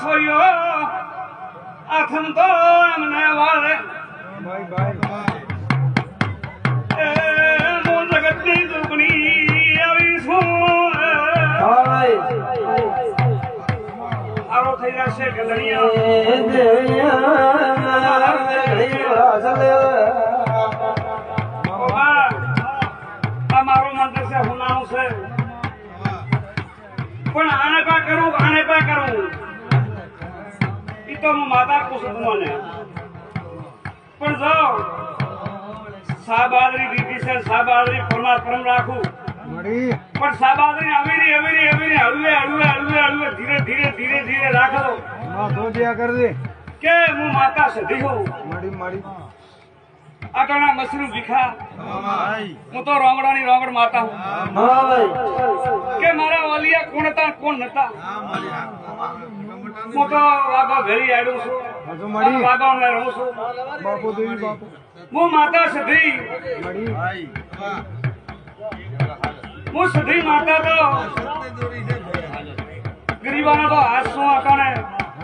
સોયો આથમ તો એમને વાળે એ મો જગતની દુગણી આવી છું આરો થઈ જશે ગલણિયા મારો મંત્ર છે હુનાનું છે પણ આને પા કરું ઈ તો હું માતા પૂછું મને પણ જો સાબાદરી દીધી છે સાબાદરી પરમ રાખું પણ સાબાદરી હળવે ધીરે રાખો કે હું માતા સધી હું આટલા મસરૂ ભીખા હું તો રોંગડાની રોંગડ માતા હું કે મારા વાલિયા કોણ હતા કોણ નતા હું તો વાગા ભેરી આડું છું વાગા મેં રહું છું હું માતા સધી હું સધી માતા તો ગરીબાનો તો હાથ શું આકાને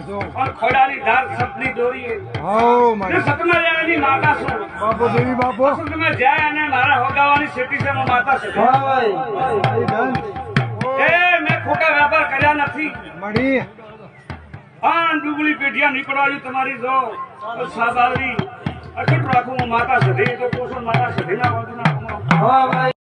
और खोडानी धार सपनी दोरी है जो सपना जाए नहीं माता सो बापू देवी बापू सपना में जाए ने मारा होगावानी सिटी से माता से हां भाई ए मैं खोटा व्यापार કર્યા નથી મડી આ ડુગળી પેઢિયા નીકળાયું તમારી જો સાબારી અટક રાખું માતા સધી તો કોસો માતા સધી ના વધના હા ભાઈ